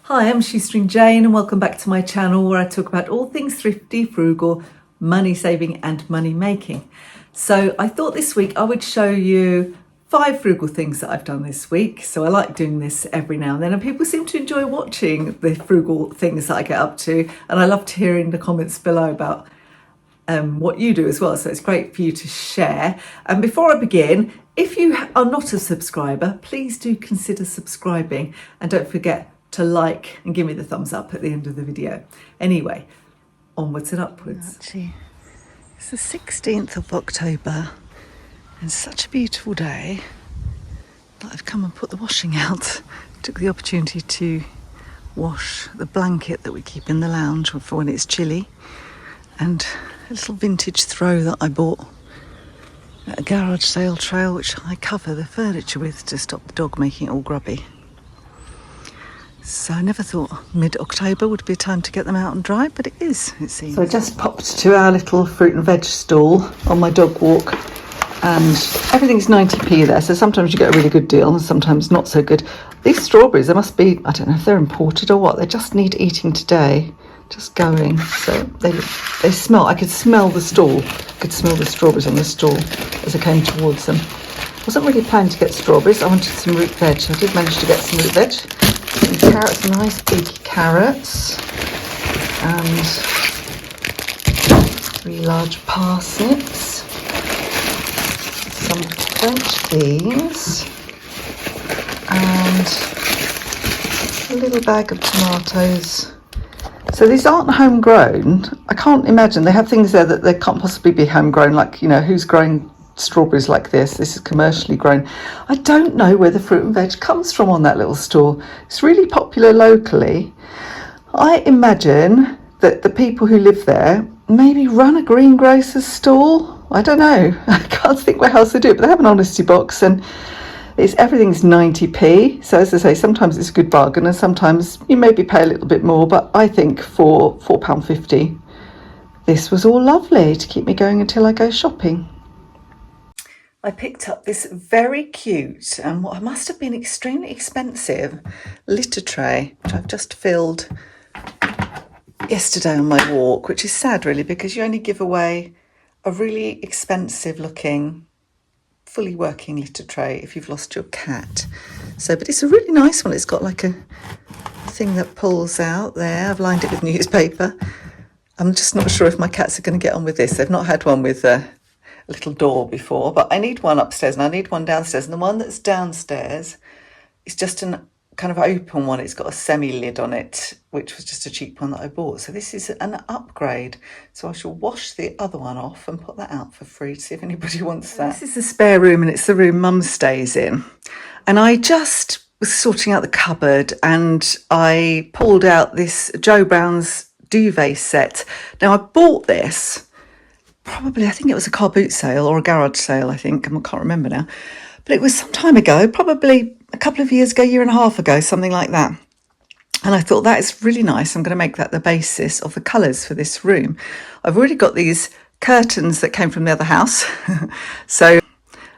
Hi, I'm Shoestring Jane and welcome back to my channel where I talk about all things thrifty, frugal, money saving and money making. So I thought this week I would show you 5 frugal things that I've done this week. So I like doing this every now and then, and people seem to enjoy watching the frugal things that I get up to, and I loved hearing the comments below about what you do as well, so it's great for you to share. And before I begin, if you are not a subscriber, please do consider subscribing and don't forget to like and give me the thumbs up at the end of the video. Anyway, onwards and upwards. Actually, it's the 16th of October and such a beautiful day that I've come and put the washing out. Took the opportunity to wash the blanket that we keep in the lounge for when it's chilly, and a little vintage throw that I bought at a garage sale trail, which I cover the furniture with to stop the dog making it all grubby. So I never thought mid-October would be a time to get them out and dry, but it is, it seems. So I just popped to our little fruit and veg stall on my dog walk, and everything's 90p there, so sometimes you get a really good deal and sometimes not so good. These strawberries, they must be, I don't know if they're imported or what, they just need eating today, just going. So they smell, I could smell the stall, I could smell the strawberries on the stall as I came towards them. I wasn't really planning to get strawberries, I wanted some root veg. I did manage to get some root veg. Some carrots, nice big carrots, and 3 large parsnips, some French beans, and a little bag of tomatoes. So these aren't homegrown. I can't imagine, they have things there that they can't possibly be homegrown, like, you know, who's growing strawberries like this? This is commercially grown. I don't know where the fruit and veg comes from on that little stall. It's really popular locally. I imagine that the people who live there maybe run a greengrocer's stall. I don't know. I can't think what else they do, but they have an honesty box, and everything's 90p. So as I say, sometimes it's a good bargain and sometimes you maybe pay a little bit more, but I think for £4.50 this was all lovely to keep me going until I go shopping. I picked up this very cute and what must have been extremely expensive litter tray, which I've just filled yesterday on my walk, which is sad really, because you only give away a really expensive looking fully working litter tray if you've lost your cat. So, but it's a really nice one. It's got like a thing that pulls out there. I've lined it with newspaper. I'm just not sure if my cats are going to get on with this. They've not had one with a little door before, but I need one upstairs and I need one downstairs, and the one that's downstairs is just an kind of open one. It's got a semi lid on it, which was just a cheap one that I bought. So this is an upgrade, so I shall wash the other one off and put that out for free to see if anybody wants that. This is the spare room, and it's the room Mum stays in, and I just was sorting out the cupboard and I pulled out this Joe Brown's duvet set. Now I bought this probably, I think it was a car boot sale or a garage sale, I think, I can't remember now, but it was some time ago, probably a couple of years ago, year and a half ago, something like that. And I thought that is really nice. I'm going to make that the basis of the colours for this room. I've already got these curtains that came from the other house, so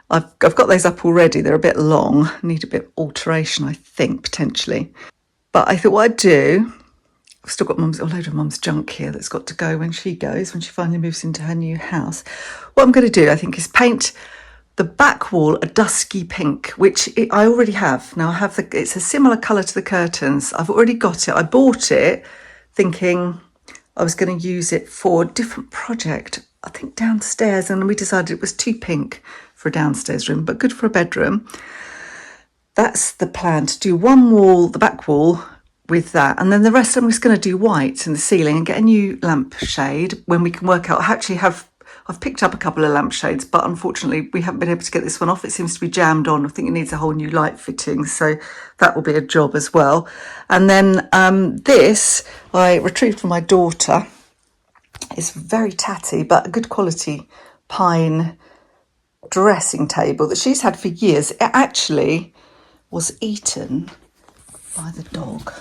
I've got those up already. They're a bit long, need a bit of alteration, I think, potentially. But I thought what I'd do, I've still got a load of Mum's junk here that's got to go when she goes, when she finally moves into her new house. What I'm going to do, I think, is paint the back wall a dusky pink, which I already have. Now I have it's a similar colour to the curtains. I've already got it. I bought it thinking I was going to use it for a different project, I think downstairs, and we decided it was too pink for a downstairs room, but good for a bedroom. That's the plan, to do one wall, the back wall, with that, and then the rest I'm just going to do white in the ceiling and get a new lampshade when we can work out. I've picked up a couple of lampshades, but unfortunately we haven't been able to get this one off. It seems to be jammed on. I think it needs a whole new light fitting, so that will be a job as well. And then this I retrieved from my daughter. It's very tatty but a good quality pine dressing table that she's had for years. It actually was eaten by the dog.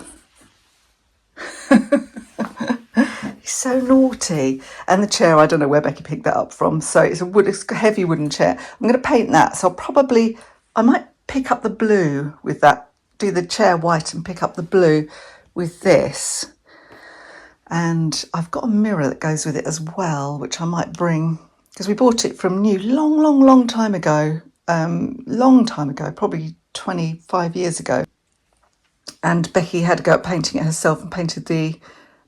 He's so naughty. And the chair, I don't know where Becky picked that up from, so it's a heavy wooden chair. I'm going to paint that, so I might pick up the blue with that, do the chair white and pick up the blue with this. And I've got a mirror that goes with it as well, which I might bring, because we bought it from new long time ago. Probably 25 years ago. And Becky had to go up painting it herself and painted the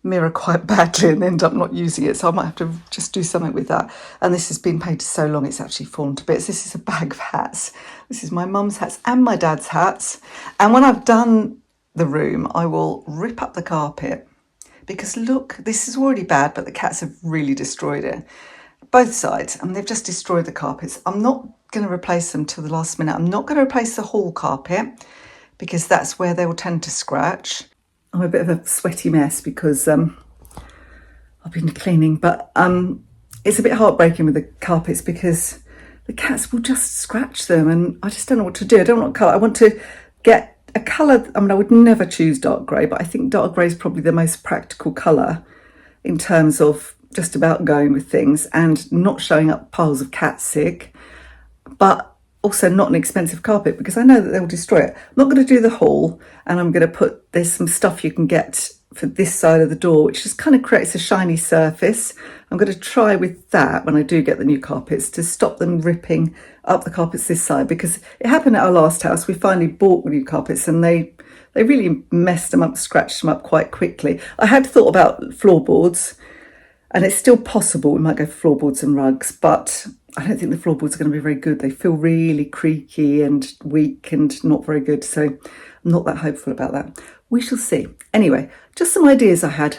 mirror quite badly and ended up not using it. So I might have to just do something with that. And this has been painted so long it's actually fallen to bits. This is a bag of hats. This is my mum's hats and my dad's hats. And when I've done the room, I will rip up the carpet, because look, this is already bad, but the cats have really destroyed it. Both sides, and they've just destroyed the carpets. I'm not going to replace them till the last minute. I'm not going to replace the hall carpet, because that's where they will tend to scratch. I'm a bit of a sweaty mess because I've been cleaning, but it's a bit heartbreaking with the carpets because the cats will just scratch them, and I just don't know what to do. I don't know what colour. I want to get a colour. I mean, I would never choose dark grey, but I think dark grey is probably the most practical colour in terms of just about going with things and not showing up piles of cat sick, but also not an expensive carpet, because I know that they'll destroy it. I'm not going to do the hall, and I'm going to put, there's some stuff you can get for this side of the door, which just kind of creates a shiny surface. I'm going to try with that when I do get the new carpets, to stop them ripping up the carpets this side, because it happened at our last house. We finally bought new carpets and they really messed them up, scratched them up quite quickly. I had thought about floorboards, and it's still possible we might go for floorboards and rugs, but I don't think the floorboards are going to be very good. They feel really creaky and weak and not very good. So I'm not that hopeful about that. We shall see. Anyway, just some ideas I had.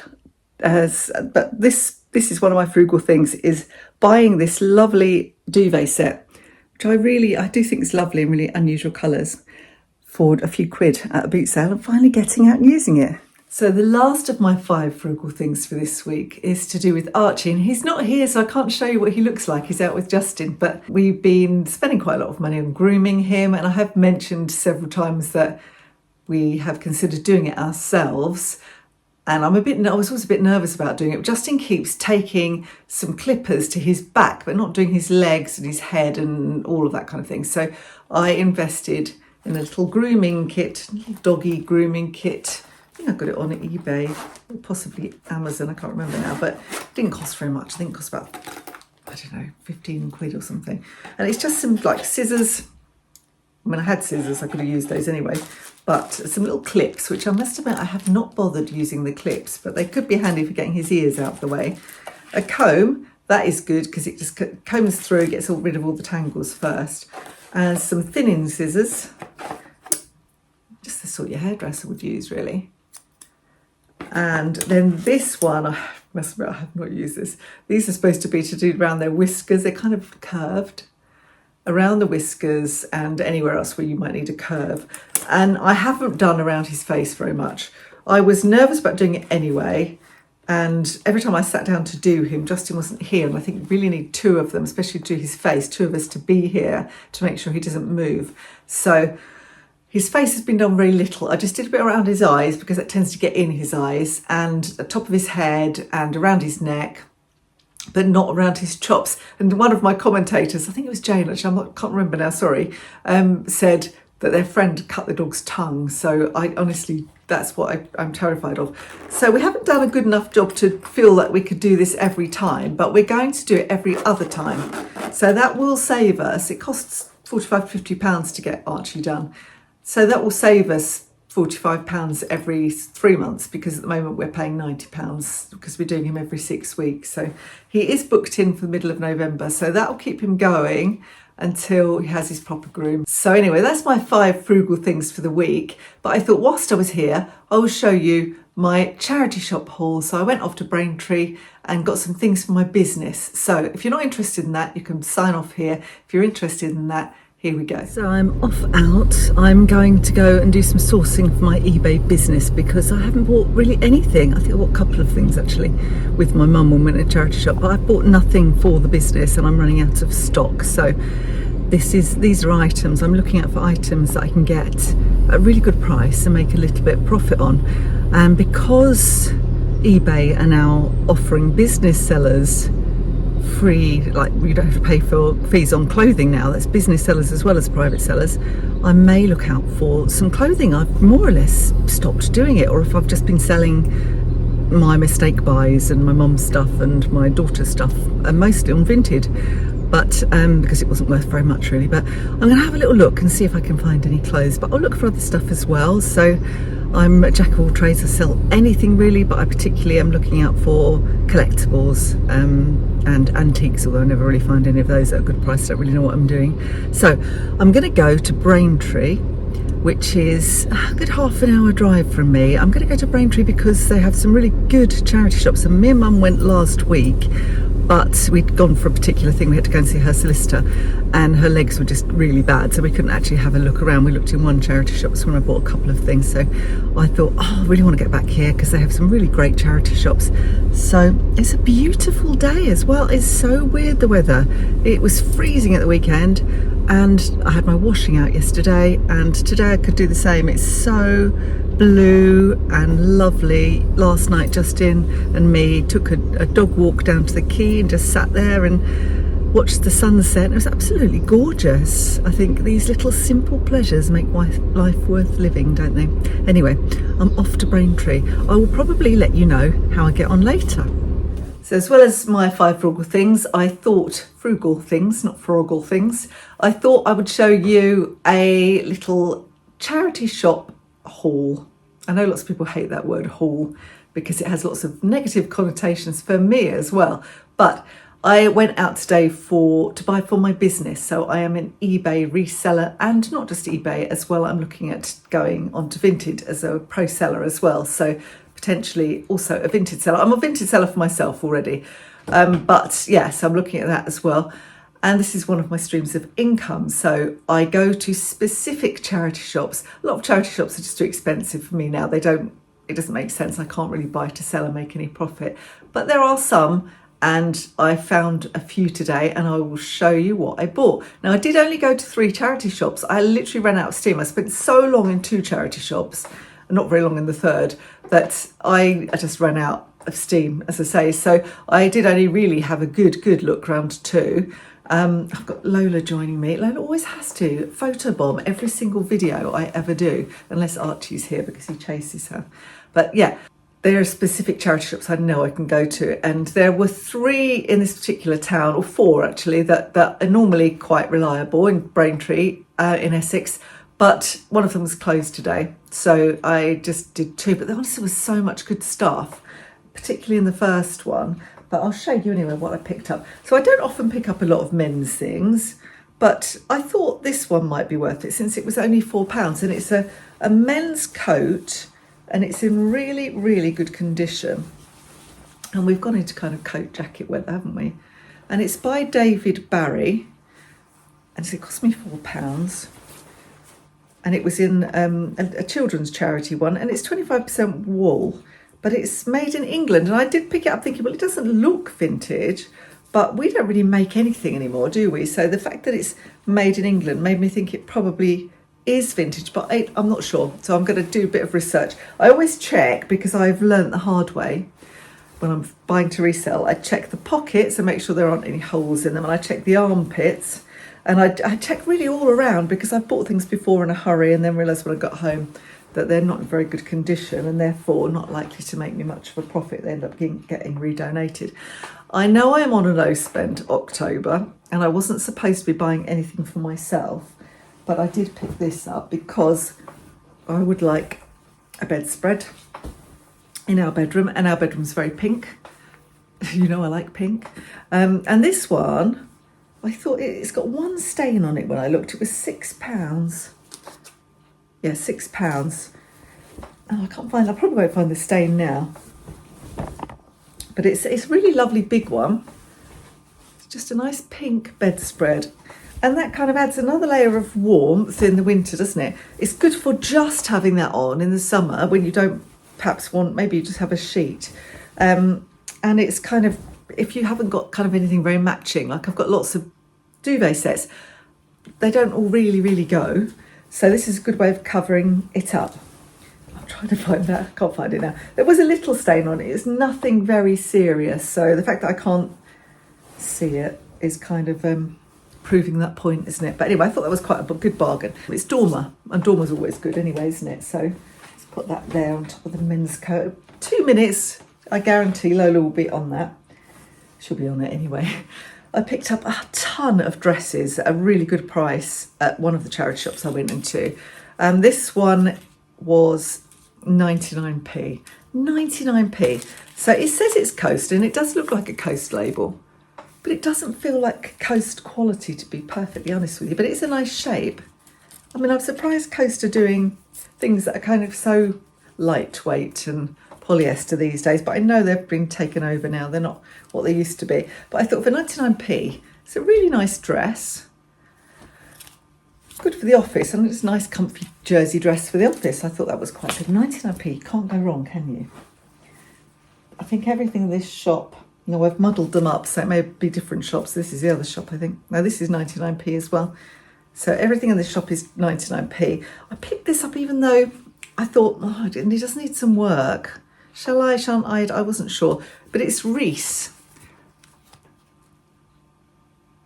But this is one of my frugal things, is buying this lovely duvet set, which I do think is lovely and really unusual colours, for a few quid at a boot sale, and finally getting out and using it. So the last of my 5 frugal things for this week is to do with Archie, and he's not here, so I can't show you what he looks like. He's out with Justin, but we've been spending quite a lot of money on grooming him, and I have mentioned several times that we have considered doing it ourselves. And I was always a bit nervous about doing it. Justin keeps taking some clippers to his back, but not doing his legs and his head and all of that kind of thing. So I invested in a little grooming kit, little doggy grooming kit. I think I got it on eBay, or possibly Amazon, I can't remember now, but it didn't cost very much. I think it cost about, 15 quid or something. And it's just some like scissors. I mean, I had scissors, I could have used those anyway, but some little clips, which I must admit I have not bothered using the clips, but they could be handy for getting his ears out of the way. A comb, that is good because it just combs through, gets rid of all the tangles first. And some thinning scissors, just the sort your hairdresser would use really. And then this one, I must admit I have not used this. These are supposed to be to do around their whiskers. They're kind of curved around the whiskers and anywhere else where you might need a curve. And I haven't done around his face very much. I was nervous about doing it anyway. And every time I sat down to do him, Justin wasn't here. And I think we really need 2 of them, especially to do his face, 2 of us to be here to make sure he doesn't move. So his face has been done very little. I just did a bit around his eyes because it tends to get in his eyes, and the top of his head and around his neck, but not around his chops. And one of my commentators, I think it was Jane, actually, can't remember now, sorry, said that their friend cut the dog's tongue. So I honestly, that's what I'm terrified of. So we haven't done a good enough job to feel that we could do this every time, but we're going to do it every other time. So that will save us, it costs £45–50 to get Archie done. So that will save us £45 every 3 months, because at the moment we're paying £90 because we're doing him every 6 weeks. So he is booked in for the middle of November. So that will keep him going until he has his proper groom. So anyway, that's my 5 frugal things for the week. But I thought whilst I was here, I will show you my charity shop haul. So I went off to Braintree and got some things for my business. So if you're not interested in that, you can sign off here. If you're interested in that, here we go. So I'm off out. I'm going to go and do some sourcing for my eBay business because I haven't bought really anything. I think I bought a couple of things actually with my mum when we went to a charity shop, but I bought nothing for the business and I'm running out of stock. So these are items. I'm looking out for items that I can get at a really good price and make a little bit of profit on. And because eBay are now offering business sellers free, like you don't have to pay for fees on clothing now. That's business sellers as well as private sellers. I may look out for some clothing. I've more or less stopped doing it, or if I've just been selling my mistake buys and my mum's stuff and my daughter's stuff, and mostly on Vinted, but because it wasn't worth very much really. But I'm going to have a little look and see if I can find any clothes, but I'll look for other stuff as well. So I'm a jack of all trades. I sell anything really, but I particularly am looking out for collectibles and antiques, although I never really find any of those at a good price. I don't really know what I'm doing. So I'm going to go to Braintree, which is a good half an hour drive from me. I'm going to go to Braintree because they have some really good charity shops, and me and Mum went last week, but we'd gone for a particular thing. We had to go and see her solicitor, and her legs were just really bad, so we couldn't actually have a look around. We looked in one charity shop when I bought a couple of things, so I thought, oh, I really want to get back here because they have some really great charity shops. So it's a beautiful day as well. It's so weird, the weather. It was freezing at the weekend, and I had my washing out yesterday, and today I could do the same. It's so blue and lovely. Last night Justin and me took a dog walk down to the quay and just sat there and watched the sunset. It was absolutely gorgeous. I think these little simple pleasures make life worth living, don't they? Anyway, I'm off to Braintree. I will probably let you know how I get on later. So as well as my 5 frugal things, I thought, frugal things, not frugal things, I thought I would show you a little charity shop haul. I know lots of people hate that word haul because it has lots of negative connotations for me as well, but I went out today to buy for my business. So I am an eBay reseller, and not just eBay as well. I'm looking at going onto Vinted as a pro seller as well. So potentially also a Vinted seller. I'm a Vinted seller for myself already. But yes, I'm looking at that as well. And this is one of my streams of income. So I go to specific charity shops. A lot of charity shops are just too expensive for me now. It doesn't make sense. I can't really buy to sell and make any profit. But there are some, and I found a few today, and I will show you what I bought. Now, I did only go to 3 charity shops. I literally ran out of steam. I spent so long in 2 charity shops, and not very long in the 3rd, that I just ran out of steam, as I say. So I did only really have a good look round 2. I've got Lola joining me. Lola always has to photobomb every single video I ever do, unless Archie's here because he chases her. But yeah, there are specific charity shops I know I can go to, and there were 3 in this particular town, or 4 actually, that are normally quite reliable in Braintree, in Essex, but one of them was closed today, so I just did 2. But there honestly was so much good stuff, particularly in the first one. But I'll show you anyway what I picked up. So I don't often pick up a lot of men's things, but I thought this one might be worth it since it was only £4, and it's a men's coat, and it's in really good condition. And we've gone into kind of coat jacket weather, haven't we? And it's by David Barry, and it cost me £4. And it was in a children's charity one, and it's 25% wool. But it's made in England, and I did pick it up thinking, well, it doesn't look vintage, but we don't really make anything anymore, do we? So the fact that it's made in England made me think it probably is vintage, but I'm not sure. So I'm going to do a bit of research. I always check, because I've learnt the hard way. When I'm buying to resell, I check the pockets and make sure there aren't any holes in them, and I check the armpits, and I check really all around, because I've bought things before in a hurry and then realised when I got home that they're not in very good condition, and therefore not likely to make me much of a profit. They end up getting redonated. I know I am on a low spend October, and I wasn't supposed to be buying anything for myself, but I did pick this up because I would like a bedspread in our bedroom, and our bedroom's very pink. You know I like pink. And this one, I thought it's got one stain on it when I looked. It was £6. Yeah, £6. Oh, I can't find. I probably won't find the stain now. But it's a really lovely big one. It's just a nice pink bedspread, and that kind of adds another layer of warmth in the winter, doesn't it? It's good for just having that on in the summer when you don't perhaps want. Maybe you just have a sheet, and it's kind of, if you haven't got kind of anything very matching. Like I've got lots of duvet sets. They don't all really go. So this is a good way of covering it up. I'm trying to find that. I can't find it now. There was a little stain on it. It's nothing very serious. So the fact that I can't see it is kind of proving that point, isn't it? But anyway, I thought that was quite a good bargain. It's Dormer, and Dormer's always good anyway, isn't it? So let's put that there on top of the men's coat. 2 minutes, I guarantee Lola will be on that. She'll be on it anyway. I picked up a ton of dresses at a really good price at one of the charity shops I went into. This one was 99p. 99p. So it says it's Coast, and it does look like a Coast label, but it doesn't feel like Coast quality, to be perfectly honest with you. But it's a nice shape. I mean, I'm surprised Coast are doing things that are kind of so lightweight and polyester these days, but I know they've been taken over now. They're not what they used to be. But I thought for 99p, it's a really nice dress. Good for the office, and it's a nice comfy jersey dress for the office. I thought that was quite good. 99p, can't go wrong, can you? I think everything in this shop, I've muddled them up, so it may be different shops. This is the other shop, I think. No, this is 99p as well. So everything in this shop is 99p. I picked this up even though I thought, it does need some work. Shall I, shan't I? I wasn't sure. But it's Reese.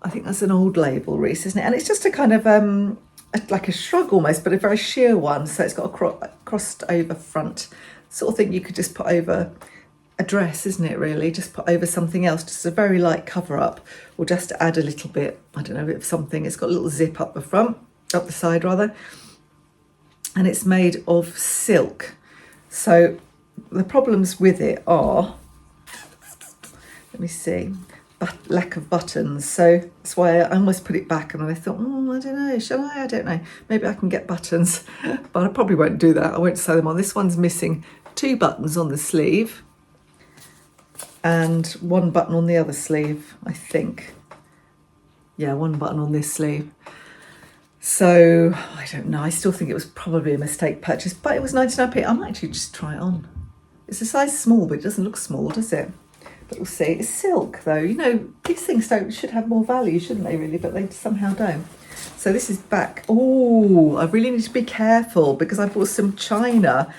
I think that's an old label, Reese, isn't it? And it's just a kind of, like a shrug almost, but a very sheer one. So it's got a crossed over front. Sort of thing you could just put over a dress, isn't it, really? Just put over something else, just a very light cover up, or just to add a little bit, I don't know, a bit of something. It's got a little zip up the front, up the side rather. And it's made of silk. So the problems with it are, let me see, lack of buttons. So that's why I almost put it back, and then I thought, I don't know, shall I? I don't know. Maybe I can get buttons, but I probably won't do that. I won't sew them on. This one's missing 2 buttons on the sleeve and 1 button on the other sleeve, I think. Yeah, 1 button on this sleeve. So I don't know. I still think it was probably a mistake purchase, but it was 99p. I might actually just try it on. It's a size small, but it doesn't look small, does it? But we'll see. It's silk, though. These things should have more value, shouldn't they, really? But they somehow don't. So this is back. Oh, I really need to be careful because I bought some china,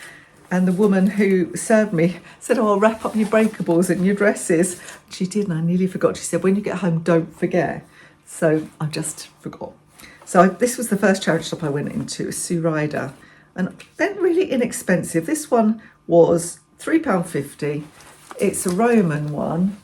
and the woman who served me said, I'll wrap up your breakables and your dresses. She did, and I nearly forgot. She said, when you get home, don't forget. So I just forgot. So this was the first charity shop I went into, Sue Ryder, and they're really inexpensive. This one was £3.50. It's a Roman one.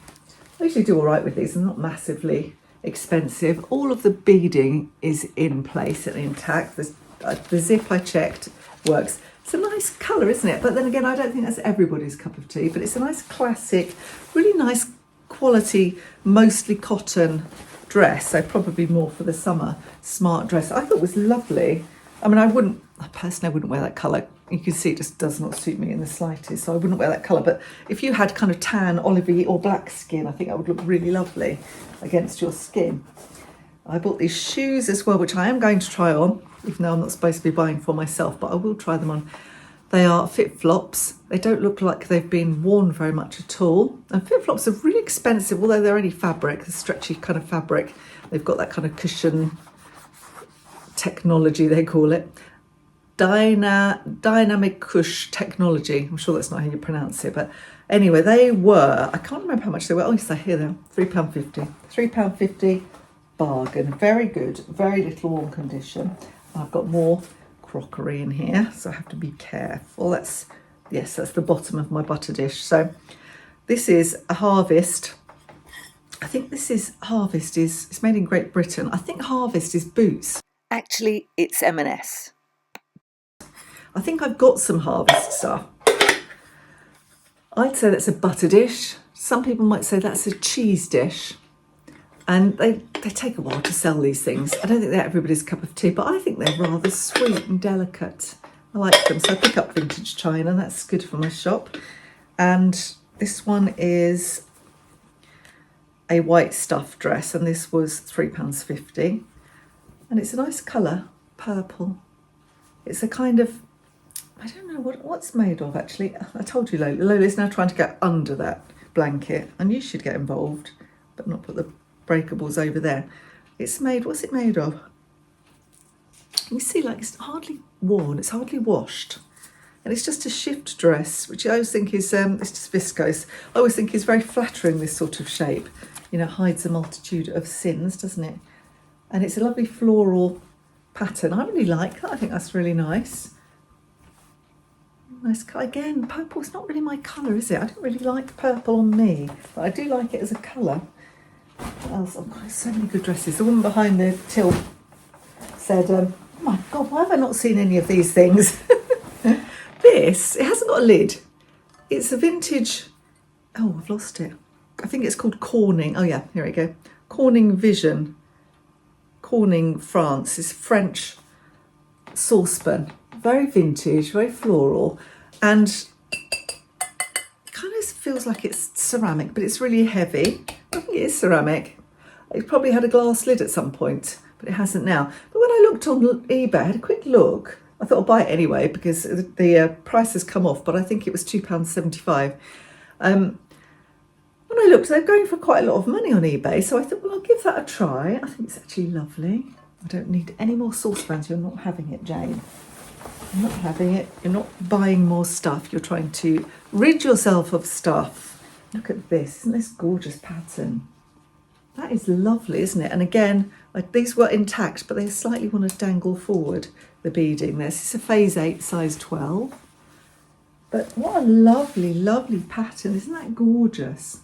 I usually do all right with these. They're not massively expensive. All of the beading is in place and intact. The zip I checked works. It's a nice colour, isn't it? But then again, I don't think that's everybody's cup of tea, but it's a nice classic, really nice quality, mostly cotton dress. So probably more for the summer, smart dress. I thought it was lovely. I mean, I personally wouldn't wear that colour. You can see it just does not suit me in the slightest, so I wouldn't wear that colour. But if you had kind of tan, olivey or black skin, I think that would look really lovely against your skin. I bought these shoes as well, which I am going to try on, even though I'm not supposed to be buying for myself, but I will try them on. They are FitFlops. They don't look like they've been worn very much at all. And FitFlops are really expensive, although they're only fabric, the stretchy kind of fabric. They've got that kind of cushion technology, they call it. Dynamic Cush technology. I'm sure that's not how you pronounce it, but anyway, they were, I can't remember how much they were. Oh, yes, here they are, £3.50. £3.50, bargain. Very good, very little worn condition. I've got more crockery in here, so I have to be careful. That's the bottom of my butter dish. So this is a Harvest. I think this is Harvest it's made in Great Britain. I think Harvest is Boots. Actually, it's M&S. I think I've got some Harvest stuff. I'd say that's a butter dish. Some people might say that's a cheese dish. And they take a while to sell these things. I don't think they're everybody's cup of tea, but I think they're rather sweet and delicate. I like them. So I pick up vintage china. That's good for my shop. And this one is a white stuff dress, and this was £3.50. And it's a nice colour, purple. It's a kind of, I don't know what's made of, actually. I told you Lola's now trying to get under that blanket, and you should get involved, but not put the breakables over there. It's made, what's it made of? You see, like, it's hardly worn, it's hardly washed. And it's just a shift dress, which I always think is, it's just viscose. I always think is very flattering, this sort of shape. you know, hides a multitude of sins, doesn't it? And it's a lovely floral pattern. I really like that. I think that's really nice. Nice. Again, purple's not really my colour, is it? I don't really like purple on me, but I do like it as a colour. What else? I've got so many good dresses. The woman behind the till said, oh my God, why have I not seen any of these things? This, it hasn't got a lid. It's a vintage, oh, I've lost it. I think it's called Corning. Oh yeah, here we go. Corning Vision. Corning, France. It's French saucepan. Very vintage, very floral. And it kind of feels like it's ceramic, but it's really heavy. I think it is ceramic. It probably had a glass lid at some point, but it hasn't now. But when I looked on eBay, I had a quick look. I thought I'll buy it anyway because the price has come off, but I think it was £2.75. When I looked, they're going for quite a lot of money on eBay, so I thought, well, I'll give that a try. I think it's actually lovely. I don't need any more saucepans. You're not having it, Jane. You're not having it. You're not buying more stuff. You're trying to rid yourself of stuff. Look at this. Isn't this gorgeous pattern? That is lovely, isn't it? And again, these were intact, but they slightly want to dangle forward, the beading. This is a phase 8, size 12. But what a lovely, lovely pattern. Isn't that gorgeous?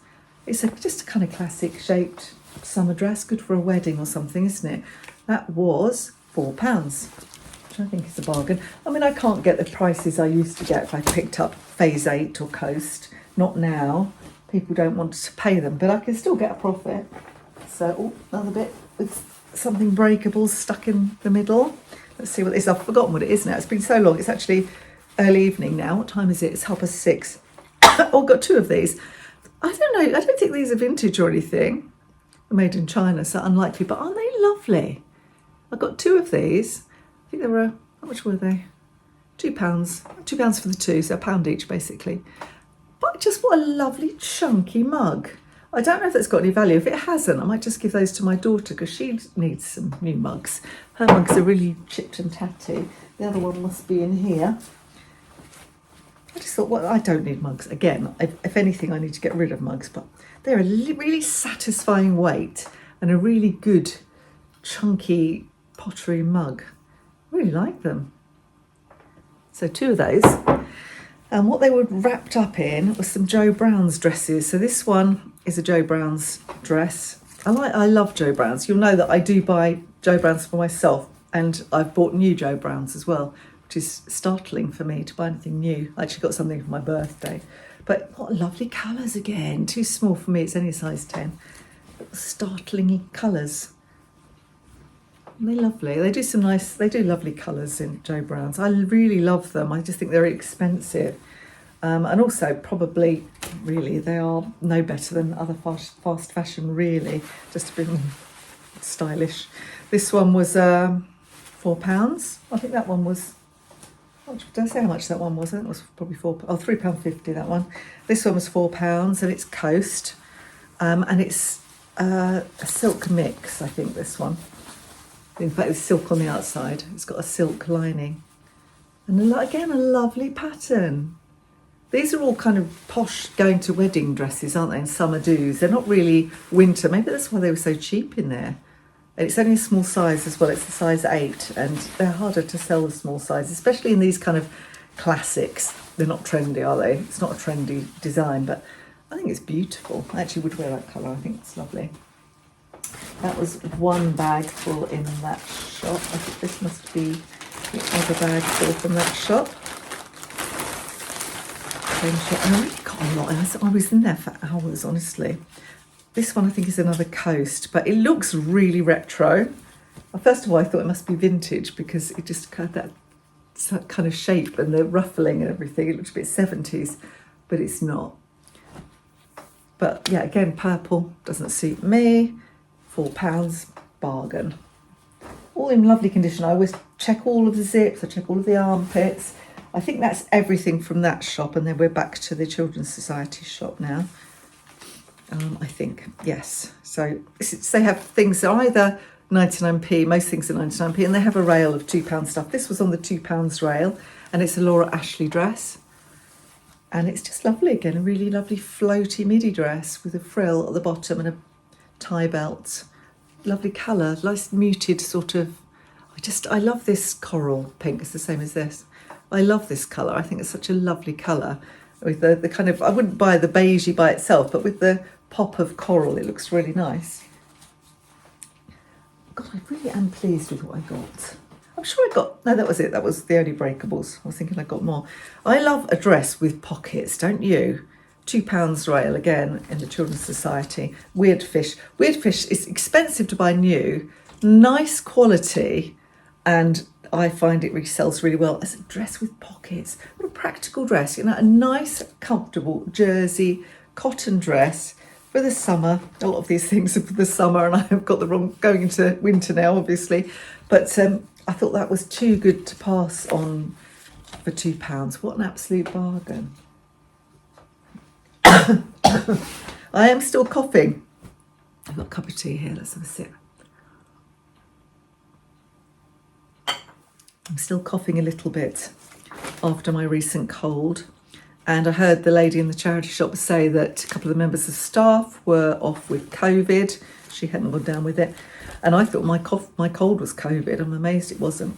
It's just a kind of classic shaped summer dress, good for a wedding or something, isn't it? That was £4, which I think is a bargain. I mean, I can't get the prices I used to get if I picked up phase 8 or Coast. Not now. People don't want to pay them, but I can still get a profit. So, oh, another bit with something breakable stuck in the middle. Let's see what this is. I've forgotten what it is now. It's been so long. It's actually early evening now. What time is it? It's 6:30. Oh, got 2 of these. I don't know. I don't think these are vintage or anything. They're made in China, so unlikely. But aren't they lovely? I got 2 of these. I think they were, how much were they? £2. £2 for the 2, so £1 each basically. But just what a lovely chunky mug. I don't know if that's got any value. If it hasn't, I might just give those to my daughter because she needs some new mugs. Her mugs are really chipped and tatty. The other one must be in here. I just thought, well, I don't need mugs. Again, if anything, I need to get rid of mugs, but they're a really satisfying weight and a really good chunky pottery mug. I really like them. So 2 of those. And what they were wrapped up in was some Jo Brown's dresses. So this one is a Jo Brown's dress. I love Jo Brown's. You'll know that I do buy Jo Brown's for myself, and I've bought new Jo Brown's as well, which is startling for me to buy anything new. I actually got something for my birthday. But what lovely colours again. Too small for me, it's only a size 10. But startling colours. They're lovely. They do lovely colours in Jo Brown's. I really love them. I just think they're expensive. And also probably, really, they are no better than other fast fashion, really, just a bit more stylish. This one was £4. I think that one was, did I say how much that one was? I think it was probably £3.50, that one. This one was £4 and it's Coast. And it's a silk mix, I think, this one. In fact, there's silk on the outside. It's got a silk lining. And again, a lovely pattern. These are all kind of posh going to wedding dresses, aren't they? And summer do's. They're not really winter. Maybe that's why they were so cheap in there. And it's only a small size as well. It's a size 8. And they're harder to sell the small size, especially in these kind of classics. They're not trendy, are they? It's not a trendy design, but I think it's beautiful. I actually would wear that colour. I think it's lovely. That was one bag full in that shop. I think this must be the other bag full from that shop. Same shop. And I really got a lot. I was in there for hours, honestly. This one I think is another Coast, but it looks really retro. Well, first of all, I thought it must be vintage because it just had that kind of shape and the ruffling and everything. It looks a bit 70s, but it's not. But yeah, again, purple doesn't suit me. £4, bargain. All in lovely condition. I always check all of the zips, I check all of the armpits. I think that's everything from that shop, and then we're back to the Children's Society shop now. I think, yes. So they have things that are either 99p, most things are 99p, and they have a rail of £2 stuff. This was on the £2 rail, and it's a Laura Ashley dress. And it's just lovely again, a really lovely floaty midi dress with a frill at the bottom and a tie belt. Lovely colour, nice muted sort of. I love this coral pink. It's the same as this. I love this colour. I think it's such a lovely colour. With the kind of, I wouldn't buy the beigey by itself, but with the pop of coral, it looks really nice. God, I really am pleased with what I got. I'm sure I got, no, that was it. That was the only breakables. I was thinking I got more. I love a dress with pockets, don't you? £2 rail again in the Children's Society. Weird Fish. Weird Fish is expensive to buy new, nice quality, and I find it resells really well as a dress with pockets. What a practical dress, you know, a nice, comfortable jersey cotton dress for the summer. A lot of these things are for the summer, and I have got the wrong, going into winter now, obviously. But I thought that was too good to pass on for £2. What an absolute bargain. I am still coughing. I've got a cup of tea here. Let's have a sip. I'm still coughing a little bit after my recent cold. And I heard the lady in the charity shop say that a couple of the members of staff were off with COVID. She hadn't gone down with it. And I thought my cold was COVID. I'm amazed it wasn't.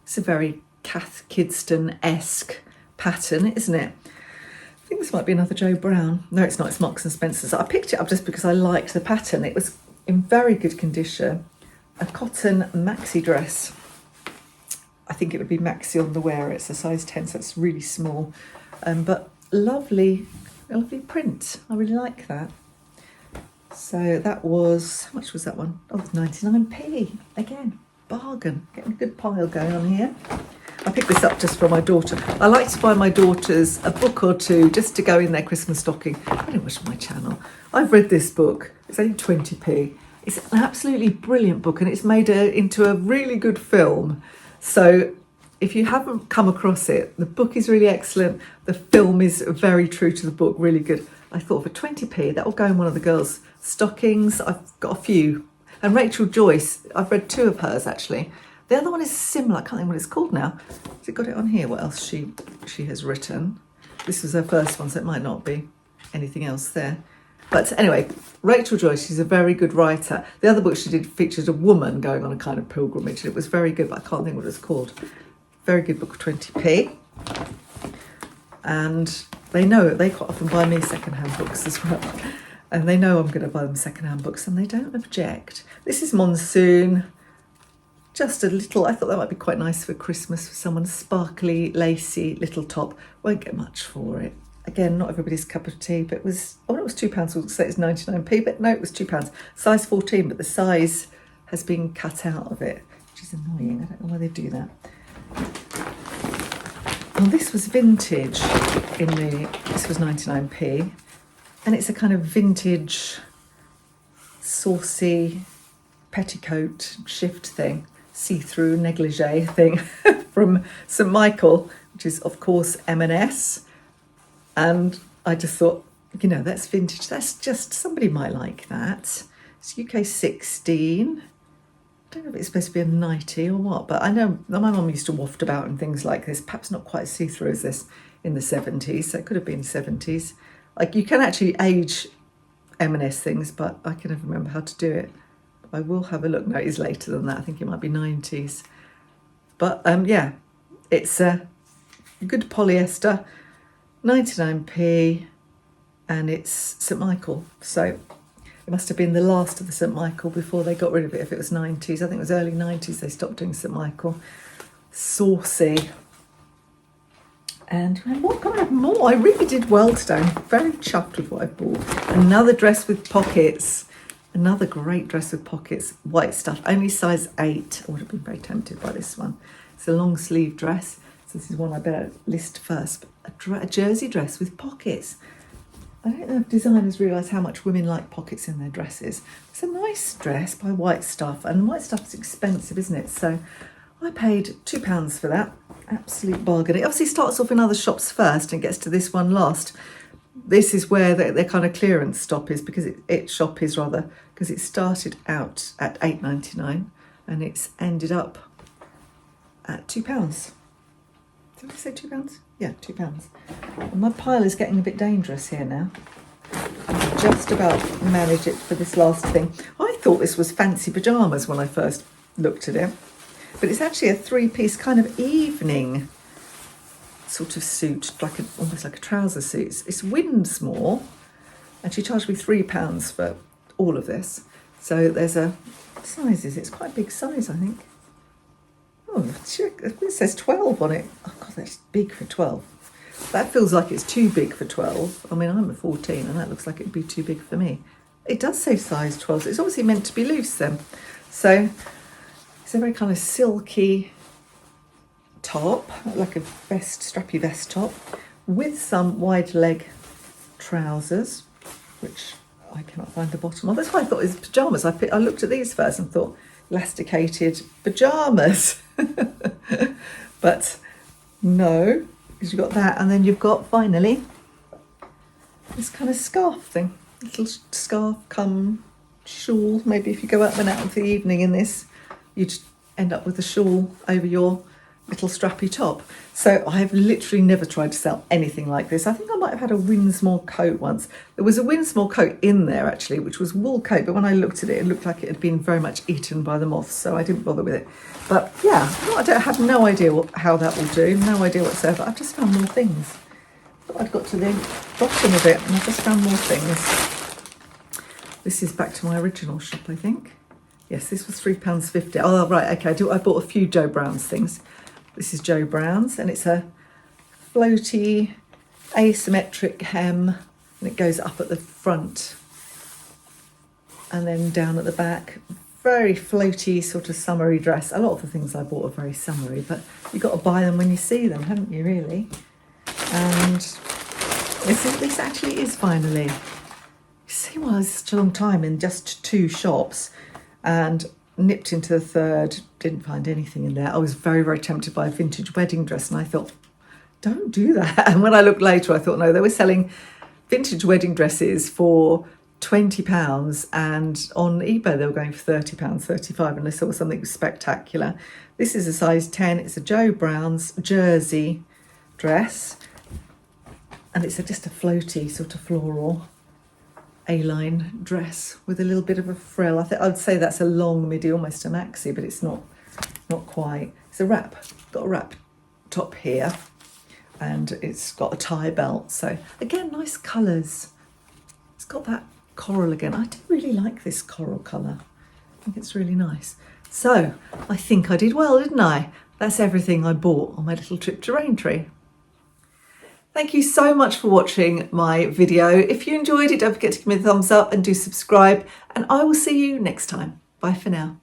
It's a very Cath Kidston-esque pattern, isn't it? I think this might be another Joe Brown. No, it's not. It's Marks and Spencer's. I picked it up just because I liked the pattern. It was in very good condition. A cotton maxi dress. I think it would be maxi on the wear. It's a size 10, so it's really small. But lovely print. I really like that. So that was, how much was that one? Oh, it's 99p. Again, bargain. Getting a good pile going on here. I picked this up just for my daughter. I like to buy my daughters a book or two just to go in their Christmas stocking. I don't watch my channel. I've read this book. It's only 20p. It's an absolutely brilliant book, and it's made into a really good film. So if you haven't come across it, the book is really excellent. The film is very true to the book, really good. I thought for 20p, that will go in one of the girls' stockings. I've got a few. And Rachel Joyce, I've read 2 of hers actually. The other one is similar. I can't think what it's called now. Has it got it on here? What else she has written? This was her first one, so it might not be anything else there. But anyway, Rachel Joyce, she's a very good writer. The other book she did featured a woman going on a kind of pilgrimage. It was very good, but I can't think what it's called. Very good book, 20p. And they know, they quite often buy me secondhand books as well. And they know I'm going to buy them secondhand books, and they don't object. This is Monsoon. Just a little, I thought that might be quite nice for Christmas for someone. Sparkly, lacy little top. Won't get much for it. Again, not everybody's cup of tea, but it was, oh, it was £2. We'll say it's 99p, but no, it was £2. Size 14, but the size has been cut out of it, which is annoying. I don't know why they do that. Well, this was vintage this was 99p, and it's a kind of vintage, saucy petticoat shift thing, see-through negligee thing from St Michael, which is of course M&S. And I just thought, you know, that's vintage. That's just, somebody might like that. It's UK 16. I don't know if it's supposed to be a 90 or what, but I know my mum used to waft about in things like this, perhaps not quite see-through as this in the 70s, so it could have been 70s. Like, you can actually age M&S things, but I can never remember how to do it. I will have a look. No, it is later than that. I think it might be 90s. But yeah, it's a good polyester, 99p, and it's St Michael. So it must have been the last of the St Michael before they got rid of it. If it was 90s, I think it was early 90s they stopped doing St Michael. Saucy. And what can I have more? I really did well today. I'm very chuffed with what I bought. Another dress with pockets. Another great dress with pockets. White stuff. Only size 8. I would have been very tempted by this one. It's a long sleeve dress. So this is one I better list first. A jersey dress with pockets. I don't know if designers realise how much women like pockets in their dresses. It's a nice dress by White Stuff, and White Stuff is expensive, isn't it? So I paid £2 for that. Absolute bargain. It obviously starts off in other shops first and gets to this one last. This is where their kind of clearance stop is, because it started out at £8.99 and it's ended up at £2. Did I say £2? Yeah, £2. And my pile is getting a bit dangerous here now. just about manage it for this last thing. I thought this was fancy pyjamas when I first looked at it, but it's actually a three-piece kind of evening sort of suit, like almost like a trouser suit. It's Winsmore, and she charged me £3 for all of this. So there's a sizes. It's quite a big size, I think. Oh, it says 12 on it. Oh God, that's big for 12. That feels like it's too big for 12. I mean, I'm a 14 and that looks like it'd be too big for me. It does say size 12, so it's obviously meant to be loose then. So it's a very kind of silky top, like a vest, strappy vest top, with some wide leg trousers, which I cannot find the bottom of. That's why I thought it was pyjamas. I looked at these first and thought, elasticated pyjamas. But no, because you've got that, and then you've got finally this kind of scarf thing, little scarf come shawl. Maybe if you go out of the evening in this, you'd end up with a shawl over your little strappy top. So I've literally never tried to sell anything like this. I think I might have had a Winsmore coat once. There was a Winsmore coat in there actually, which was wool coat, but when I looked at it, it looked like it had been very much eaten by the moths, so I didn't bother with it. But yeah, I have no idea how that will do, no idea whatsoever. I've just found more things. Thought I'd got to the bottom of it and I've just found more things. This is back to my original shop, I think. Yes, this was £3.50. Oh, right, okay, I bought a few Joe Brown's things. This is Joe Brown's, and it's a floaty, asymmetric hem, and it goes up at the front and then down at the back. Very floaty, sort of summery dress. A lot of the things I bought are very summery, but you've got to buy them when you see them, haven't you, really? And this actually is finally. You see, well, it's such a long time in just two shops, and nipped into the third, didn't find anything in there. I was very, very tempted by a vintage wedding dress, and I thought, don't do that. And when I looked later, I thought, no, they were selling vintage wedding dresses for £20, and on eBay they were going for £30, £35, unless there was something spectacular. This is a size 10. It's a Joe Brown's jersey dress, and it's just a floaty sort of floral A-line dress with a little bit of a frill. I think I'd say that's a long midi, almost a maxi, but it's not quite. It's a wrap. Got a wrap top here, and it's got a tie belt. So again, nice colours. It's got that coral again. I do really like this coral colour. I think it's really nice. So I think I did well, didn't I? That's everything I bought on my little trip to Raintree. Thank you so much for watching my video. If you enjoyed it, don't forget to give me a thumbs up and do subscribe, and I will see you next time. Bye for now.